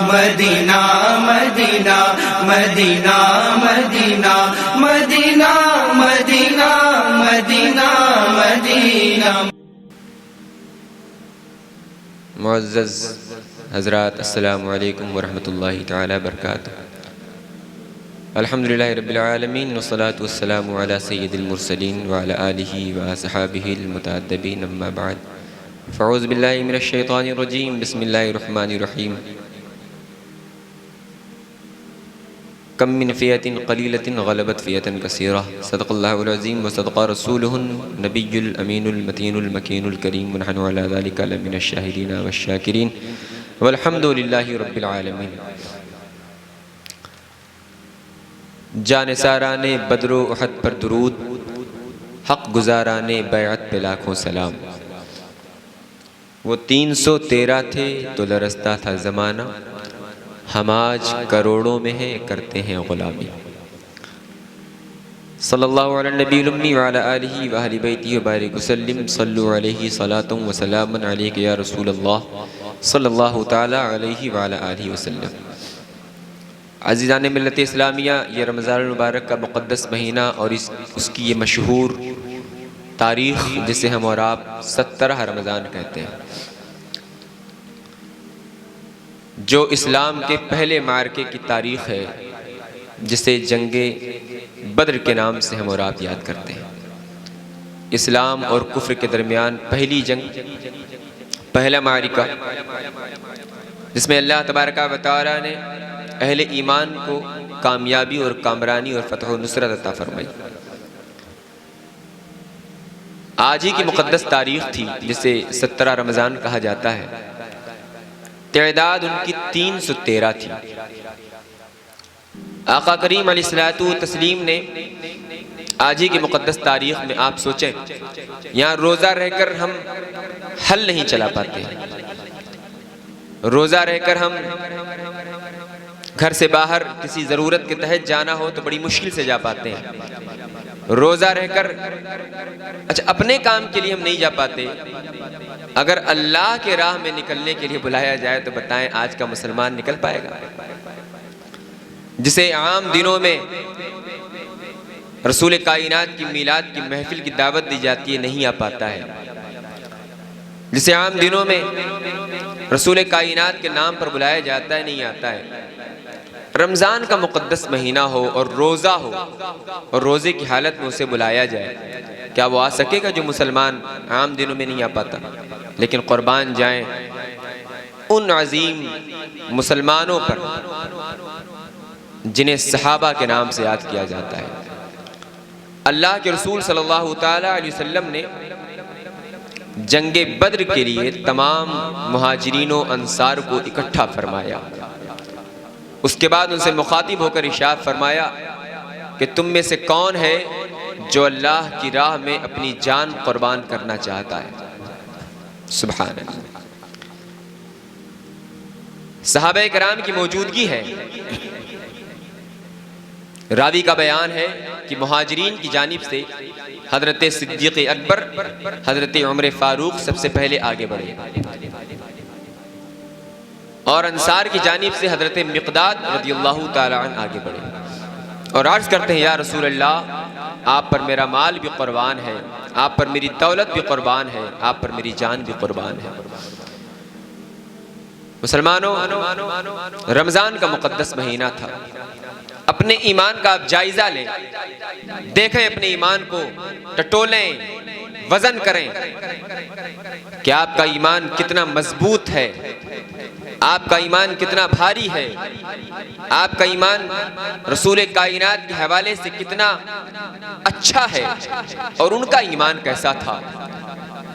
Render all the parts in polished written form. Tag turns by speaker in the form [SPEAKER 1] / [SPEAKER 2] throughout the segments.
[SPEAKER 1] مدینہ مدینہ مدینہ مدینہ مدینہ مدینہ مدینہ مدینہ۔
[SPEAKER 2] معزز حضرات، السلام علیکم ورحمۃ اللہ تعالی وبرکاتہ۔ الحمدللہ رب العالمین والصلاة والسلام علی سید المرسلین وعلی آلہ وصحابہ المتعدبین، اما بعد فاعوذ باللہ من الشیطان الرجیم، بسم اللہ الرحمن الرحیم۔ کم من فئۃ قلیلۃ غلبت فئۃ کثیرہ، صدق اللہ العظیم وصدق رسولہ النبی الامین المتین المکین الکریم، ونحن علی ذلک لمن الشاہدین والشاکرین والحمد للہ رب العالمین۔ جانثاران بدر و احد پر درود، حق گزاران بیعت پہ لاکھوں سلام۔ وہ 313 تھے تو لرزتا تھا زمانہ، ہم آج کروڑوں میں ہیں کرتے ہیں غلامی۔ صلی اللہ علی النبی الامی وعلی آلہ وآہل بیتہ وبارک وسلم، صلو علیہ صلاۃ و سلام علیک یا رسول اللہ صلی اللہ تعالی علیہ وعلی آلہ وسلم۔ عزیزان ملت اسلامیہ، یہ رمضان المبارک کا مقدس مہینہ اور اس کی یہ مشہور تاریخ جسے ہم اور آپ 17 رمضان کہتے ہیں، جو اسلام کے پہلے معرکے کی تاریخ ہے، جسے جنگ بدر کے نام سے ہم اور آپ یاد کرتے ہیں۔ اسلام اور کفر کے درمیان پہلی جنگ، پہلا معرکہ، جس میں اللہ تبارک و تعالی نے اہل ایمان کو کامیابی اور کامرانی اور فتح و نصرت عطا فرمائی۔ آج ہی کی مقدس تاریخ تھی جسے 17 رمضان کہا جاتا ہے۔ تعداد ان کی 313 تھی۔ آقا کریم علیہ الصلوۃ والتسلیم نے آج ہی کی مقدس تاریخ میں، آپ سوچیں، یہاں روزہ رہ کر ہم حل نہیں چلا پاتے، روزہ رہ کر ہم گھر سے باہر کسی ضرورت کے تحت جانا ہو تو بڑی مشکل سے جا پاتے ہیں، روزہ رہ کر اچھا اپنے کام کے لیے ہم نہیں جا پاتے، اگر اللہ کے راہ میں نکلنے کے لیے بلایا جائے تو بتائیں آج کا مسلمان نکل پائے گا؟ جسے عام دنوں میں رسول کائنات کی میلاد کی محفل کی دعوت دی جاتی ہے، نہیں آ پاتا ہے۔ جسے عام دنوں میں رسول کائنات کے نام پر بلایا جاتا ہے، نہیں آتا ہے۔ رمضان کا مقدس مہینہ ہو اور روزہ ہو اور روزے کی حالت میں اسے بلایا جائے، کیا وہ آ سکے گا جو مسلمان عام دنوں میں نہیں آ پاتا؟ لیکن قربان جائیں ان عظیم مسلمانوں پر جنہیں صحابہ کے نام سے یاد کیا جاتا ہے۔ اللہ کے رسول صلی اللہ تعالی علیہ وسلم نے جنگ بدر کے لیے تمام مہاجرین و انصار کو اکٹھا فرمایا۔ اس کے بعد ان سے مخاطب ہو کر ارشاد فرمایا کہ تم میں سے کون ہے جو اللہ کی راہ میں اپنی جان قربان کرنا چاہتا ہے؟ سبحان اللہ۔ صحابہ کرام کی موجودگی ہے۔ راوی کا بیان ہے کہ مہاجرین کی جانب سے حضرت صدیق اکبر، حضرت عمر فاروق سب سے پہلے آگے بڑھے، اور انصار کی جانب سے حضرت مقداد رضی اللہ تعالی عنہ آگے بڑھے اور عرض کرتے ہیں، یا رسول اللہ، آپ پر میرا مال بھی قربان ہے، آپ پر میری دولت بھی قربان ہے، آپ پر میری جان بھی قربان ہے۔ مسلمانوں، رمضان کا مقدس مہینہ تھا۔ اپنے ایمان کا آپ جائزہ لیں، دیکھیں اپنے ایمان کو، ٹٹولیں، وزن کریں کہ آپ کا ایمان کتنا مضبوط ہے، آپ کا ایمان کتنا بھاری ہے، آپ کا ایمان رسول کائنات کے حوالے سے کتنا اچھا ہے، اور ان کا ایمان کیسا تھا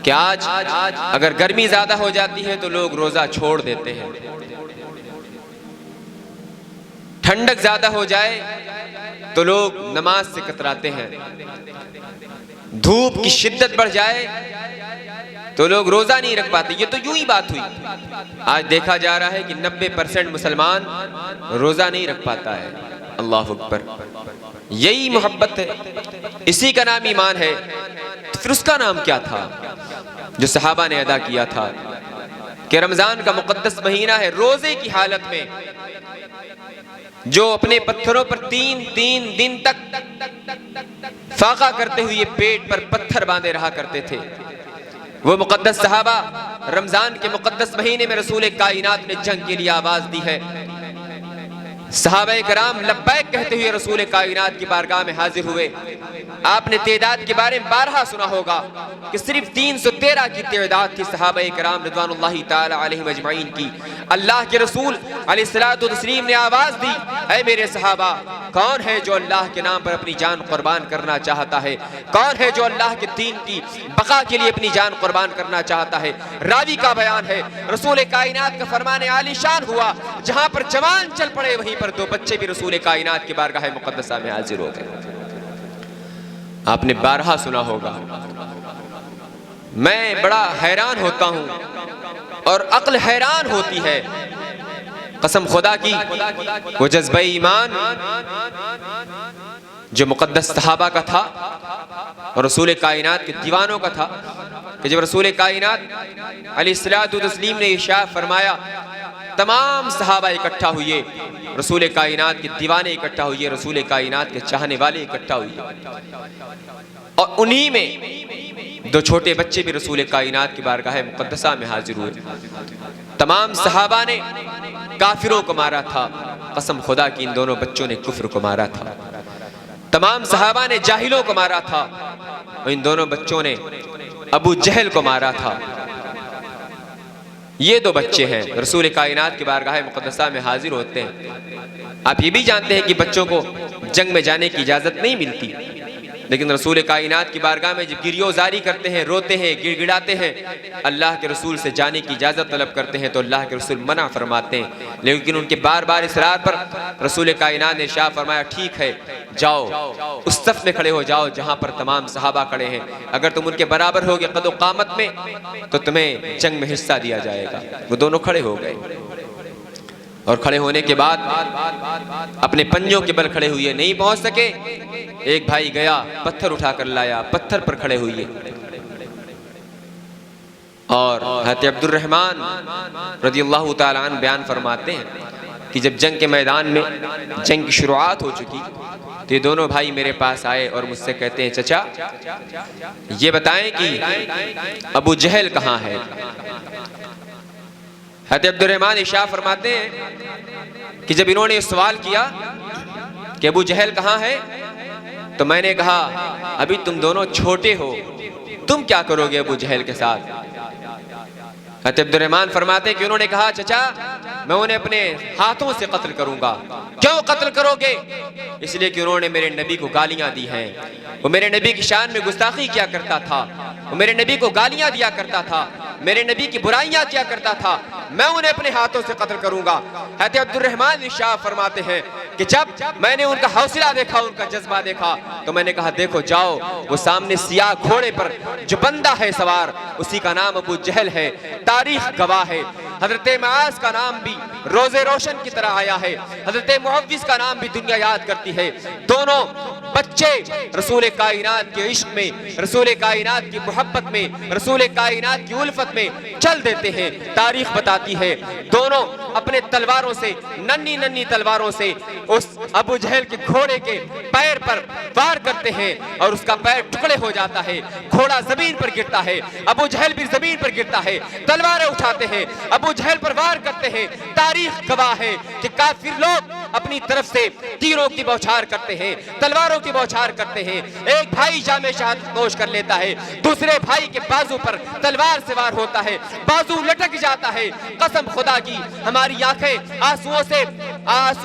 [SPEAKER 2] کہ آج اگر گرمی زیادہ ہو جاتی ہے تو لوگ روزہ چھوڑ دیتے ہیں، ٹھنڈک زیادہ ہو جائے تو لوگ نماز سے کتراتے ہیں، دھوپ کی شدت بڑھ جائے تو لوگ روزہ نہیں رکھ پاتے۔ یہ تو یوں ہی بات ہوئی، آج دیکھا جا رہا ہے کہ 90% مسلمان روزہ نہیں رکھ پاتا ہے۔ اللہ اکبر، یہی محبت ہے، اسی کا نام ایمان ہے۔ پھر اس کا نام کیا تھا جو صحابہ نے ادا کیا تھا؟ کہ رمضان کا مقدس مہینہ ہے، روزے کی حالت میں جو اپنے پتھروں پر تین دن تک فاقہ کرتے ہوئے پیٹ پر پتھر باندھے رہا کرتے تھے، وہ مقدس صحابہ رمضان کے مقدس مہینے میں رسول کائنات نے جنگ کے لیے آواز دی ہے۔ صحابہ کرام لبیک کہتے ہوئے رسول کائنات کی بارگاہ میں حاضر ہوئے۔ آپ نے تعداد کے بارے میں بارہا سنا ہوگا کہ صرف 313 کی تعداد تھی صحابہ کرام رضوان اللہ تعالی علیہم اجمعین کی۔ اللہ کے رسول علیہ الصلوۃ والتسلیم نے آواز دی، اے میرے صحابہ، کون ہے جو اللہ کے نام پر اپنی جان قربان کرنا چاہتا ہے؟ کون ہے جو اللہ کے دین کی بقا کے لیے اپنی جان قربان کرنا چاہتا ہے؟ راوی کا بیان ہے، رسول کائنات کا فرمان عالی شان ہوا، جہاں پر جوان چل پڑے وہیں پر دو بچے بھی رسول کائنات کی بارگاہ مقدسہ میں حاضر ہو گئے۔ آپ نے بارہا سنا ہوگا۔ میں بڑا حیران ہوتا ہوں اور عقل حیران ہوتی ہے، قسم خدا کی وہ جذبہ ایمان جو مقدس صحابہ کا تھا اور رسول کائنات کے دیوانوں کا تھا، کہ جب رسول کائنات علیہ الصلوۃ والتسلیم نے ارشاد فرمایا، تمام صحابہ اکٹھا ہوئے، رسول کائنات کے دیوانے اکٹھا ہوئے، رسول کائنات کے چاہنے والے اکٹھا ہوئے، اور انہی میں دو چھوٹے بچے بھی رسول کائنات کی بارگاہ مقدسہ میں حاضر ہوئے۔ تمام صحابہ نے کافروں کو مارا تھا، قسم خدا کی ان دونوں بچوں نے کفر کو مارا تھا۔ تمام صحابہ نے جاہلوں کو مارا تھا اور ان دونوں بچوں نے ابو جہل کو مارا تھا۔ یہ دو بچے ہیں رسول کائنات کی بارگاہ مقدسہ میں حاضر ہوتے ہیں۔ آپ یہ بھی جانتے ہیں کہ بچوں کو جنگ میں جانے کی اجازت نہیں ملتی، لیکن رسول کائنات کی بارگاہ میں جب گریو زاری کرتے ہیں، روتے ہیں، گڑ گڑاتے ہیں، اللہ کے رسول سے جانے کی اجازت طلب کرتے ہیں تو اللہ کے رسول منع فرماتے ہیں، لیکن ان کے بار بار اصرار پر رسول کائنات نے ارشاد فرمایا، ٹھیک ہے جاؤ اس صف میں کھڑے ہو جاؤ جہاں پر تمام صحابہ کھڑے ہیں، اگر تم ان کے برابر ہوگے قد و قامت میں تو تمہیں جنگ میں حصہ دیا جائے گا۔ وہ دونوں کھڑے ہو گئے اور کھڑے ہونے کے بعد اپنے پنجوں کے بل کھڑے ہوئے، نہیں پہنچ سکے، ایک بھائی گیا پتھر اٹھا کر لایا، پتھر پر کھڑے ہوئے، اور حضرت عبد الرحمن رضی اللہ تعالیٰ عنہ بیان فرماتے ہیں کہ جب جنگ کے میدان میں جنگ کی شروعات ہو چکی تو یہ دونوں بھائی میرے پاس آئے اور مجھ سے کہتے ہیں، چچا یہ بتائیں کہ ابو جہل کہاں ہے؟ حضرت عبد الرحمن ارشاد فرماتے ہیں کہ جب انہوں نے سوال کیا کہ ابو جہل کہاں ہے تو میں نے کہا، ابھی تم دونوں چھوٹے ہو، تم کیا کرو گے ابو جہل کے ساتھ؟ حضرت عبد الرحمن فرماتے ہیں کہ انہوں نے کہا، چچا میں انہیں اپنے ہاتھوں سے قتل کروں گا۔ کیوں قتل کرو گے؟ اس لیے کہ انہوں نے میرے نبی کو گالیاں دی ہیں، وہ میرے نبی کی شان میں گستاخی کیا کرتا تھا، وہ میرے نبی کو گالیاں دیا کرتا تھا، میرے نبی کی برائیاں کیا کرتا تھا، میں انہیں اپنے ہاتھوں سے قتل کروں گا۔ حضرت عبد الرحمن ارشاد فرماتے ہیں کہ جب میں نے ان کا حوصلہ دیکھا، ان کا جذبہ دیکھا تو میں نے کہا، دیکھو جاؤ، وہ سامنے سیاہ گھوڑے پر جو بندہ ہے سوار، اسی کا نام ابو جہل ہے، تاریخ گواہ ہے۔ حضرت معاذ کا نام بھی روز روشن کی طرح آیا ہے، حضرت معوذ کا نام بھی دنیا یاد کرتی ہے۔ دونوں بچے رسول کائنات کے عشق میں، رسول کائنات کی محبت میں، رسول کائنات کی الفت میں چل دیتے ہیں۔ تاریخ بتاتی ہے دونوں اپنے تلواروں سے، ننھی ننھی تلواروں سے اس ابو جہل کے گھوڑے کے پیر پر وار کرتے ہیں اور اس کا پیر ٹکڑے ہو جاتا ہے، گھوڑا زمین پر گرتا ہے، ابو جہل بھی زمین پر گرتا ہے، تلواریں اٹھاتے ہیں، ابو جہل پر وار کرتے ہیں۔ تاریخ گواہ ہے کہ کافر لوگ اپنی طرف سے تیروں کی بوچھار کرتے ہیں، تلواروں کی بوچھار کرتے ہیں، ایک بھائی جام شہادت نوش کر لیتا ہے، دوسرے بھائی کے بازو پر تلوار سے وار ہوتا ہے، بازو لٹک جاتا ہے۔ قسم خدا کی ہماری آنکھیں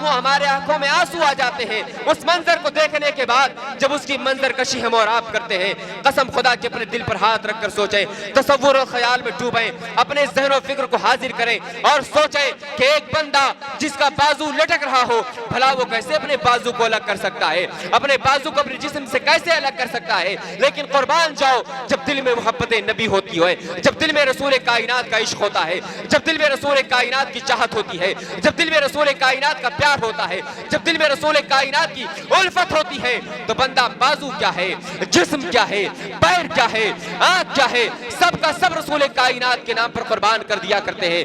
[SPEAKER 2] ہمارے آنکھوں میں آنسو آ جاتے ہیں اس منظر کو دیکھنے کے بعد، جب اس کی منظر کشی ہم اور آپ کرتے ہیں۔ قسم خدا کے اپنے دل پر ہاتھ رکھ کر سوچیں، تصور و خیال میں ڈوبیں، اپنے ذہن و فکر کو حاضر کریں اور سوچیں کہ ایک بندہ جس کا بازو لٹک رہا ہو، بھلا وہ کیسے اپنے بازو کو الگ کر سکتا ہے، اپنے بازو کو اپنے جسم سے کیسے الگ کر سکتا ہے؟ لیکن قربان جاؤ، جب دل میں محبت نبی ہوتی ہے، جب دل میں رسول کائنات کا عشق ہوتا ہے، جب دل میں رسول کائنات کی چاہت ہوتی ہے، جب دل میں رسول کائنات کائنات کا پیار ہوتا ہے، جب دل میں رسول کائنات کی الفت ہوتی ہے تو بندہ بازو کیا ہے، جسم کیا ہے، پیر کیا ہے، آنکھ کیا ہے، سب کا سب رسول کائنات کے نام پر قربان کر دیا کرتے ہیں۔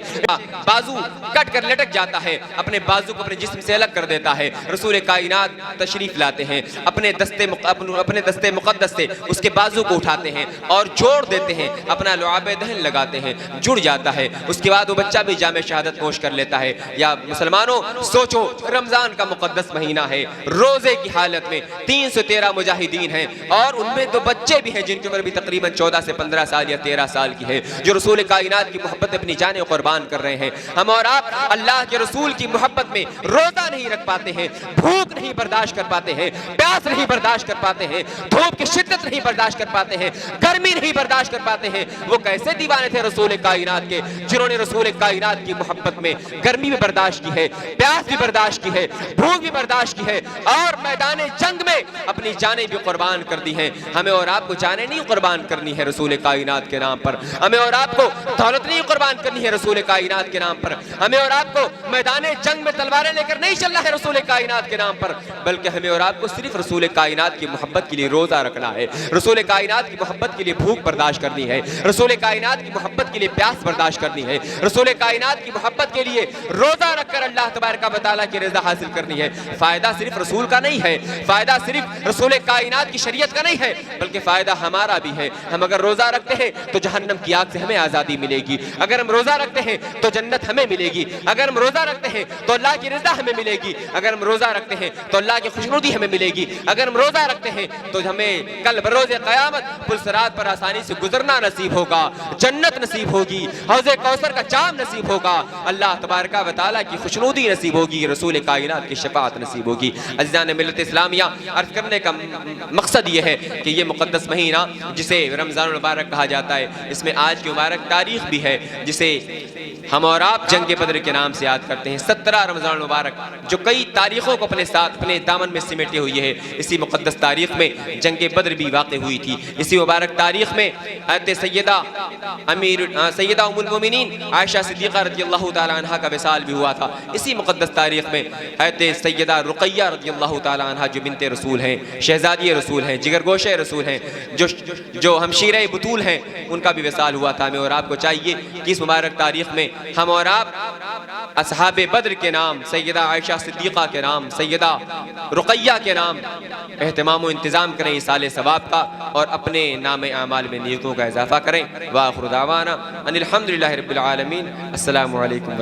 [SPEAKER 2] بازو کٹ کر لٹک جاتا ہے، اپنے بازو کو اپنے جسم سے الگ کر دیتا ہے، رسول کائنات تشریف لاتے ہیں، اپنے دستے مقدس سے اس کے بازو کو اٹھاتے ہیں اور جوڑ دیتے ہیں، اپنا لعاب دہن لگاتے ہیں، جڑ جاتا ہے، اس کے بعد وہ بچہ بھی جام شہادت نوش کر لیتا ہے۔ یا مسلمانوں سوچو، رمضان کا مقدس مہینہ ہے، روزے کی حالت میں 313 مجاہدین ہیں اور ان میں 2 بچے بھی ہیں جن کی عمر بھی تقریباً 14 سے 15 سال یا 13 سال کی ہے، جو رسول کائنات کی محبت اپنی جانیں قربان کر رہے ہیں۔ ہم اور آپ اللہ کے رسول کی محبت میں روزہ نہیں رکھ پاتے ہیں، بھوک نہیں برداشت کر پاتے ہیں، پیاس نہیں برداشت کر پاتے ہیں، دھوپ کی شدت نہیں برداشت کر پاتے ہیں، گرمی نہیں برداشت کر پاتے ہیں۔ وہ کیسے دیوانے تھے رسول کائنات کے، جنہوں نے رسول کائنات کی محبت میں گرمی بھی برداشت کی ہے، پیاس بھی برداشت کی ہے، بھوک بھی برداشت کی ہے اور میدان جنگ میں اپنی جانیں بھی قربان کر دی ہیں۔ ہمیں اور آپ کو جانیں نہیں قربان کرنی ہے رسول کائنات کے نام پر، ہمیں اور آپ کو دولت نہیں قربان کرنی ہے رسول کائنات کے نام پر، ہمیں اور آپ کو میدان جنگ میں تلواریں لے کر نہیں چلنا ہے رسول کائنات کے نام پر، بلکہ ہمیں اور آپ کو صرف رسول کائنات کی محبت کے لیے روزہ رکھنا ہے، رسول کائنات کی محبت کے لیے بھوک برداشت کرنی ہے، رسول کائنات کی محبت کے لیے پیاس برداشت کرنی ہے، رسول کائنات کی محبت کے لیے روزہ رکھ کر اللہ تبارک و تعالیٰ کی رضا حاصل کرنی ہے۔ فائدہ صرف رسول کا نہیں ہے، فائدہ صرف رسول کائنات کی شریعت کا نہیں ہے، بلکہ فائدہ ہمارا بھی ہے۔ ہم اگر روزہ رکھتے ہیں تو جہنم کی آگ سے ہمیں آزادی ملے گی، اگر ہم روزہ رکھتے ہیں تو جنت ہمیں ملے گی، اگر ہم روزہ رکھتے ہیں تو اللہ کی رضا ہمیں ملے گی، اگر ہم روزہ رکھتے ہیں تو اللہ کی خوشنودی ہمیں ملے گی، اگر ہم روزہ رکھتے ہیں تو ہمیں کل بروز قیامت پل صراط پر آسانی سے گزرنا نصیب ہوگا، جنت نصیب ہوگی، حوض کوثر کا جام نصیب ہوگا، اللہ تبارک و تعالیٰ کی خوشنودی نصیب ہوگی، رسول کائنات کی شفاعت نصیب ہوگی۔ عزیزان ملت اسلامیہ، عرض کرنے کا مقصد یہ ہے کہ یہ مقدس مہینہ جسے رمضان المبارک کہا جاتا ہے، اس میں آج کی مبارک تاریخ بھی ہے جسے ہم اور آپ جنگ بدر کے نام سے یاد کرتے ہیں۔ 17 رمضان المبارک جو کئی تاریخوں کو اپنے ساتھ اپنے دامن میں سمیٹے ہوئی ہے، اسی مقدس تاریخ میں جنگ بدر بھی واقع ہوئی تھی۔ اسی مبارک تاریخ میں حضرت سیدہ ام المومنین عائشہ صدیقہ رضی اللہ تعالی عنہ کا وصال بھی ہوا تھا۔ اسی مقدس تاریخ میں حضرت سیدہ رقیہ رضی اللہ تعالی عنہ جو بنت رسول ہیں، شہزادی رسول ہیں، جگر گوشے رسول ہیں، جو ہمشیرہ بطول ہیں، ان کا بھی وصال ہوا تھا۔ ہمیں اور آپ کو چاہیے کہ اس مبارک تاریخ میں ہم اور آپ اصحاب بدر کے نام، سیدہ عائشہ صدیقہ کے نام، سیدہ رقیہ کے نام اہتمام و انتظام کریں اس سال ثواب کا، اور اپنے نام اعمال میں نیکیوں کا اضافہ کریں۔ وآخر دعوانا ان الحمدللہ رب العالمین۔ السلام علیکم ورحمۃ اللہ۔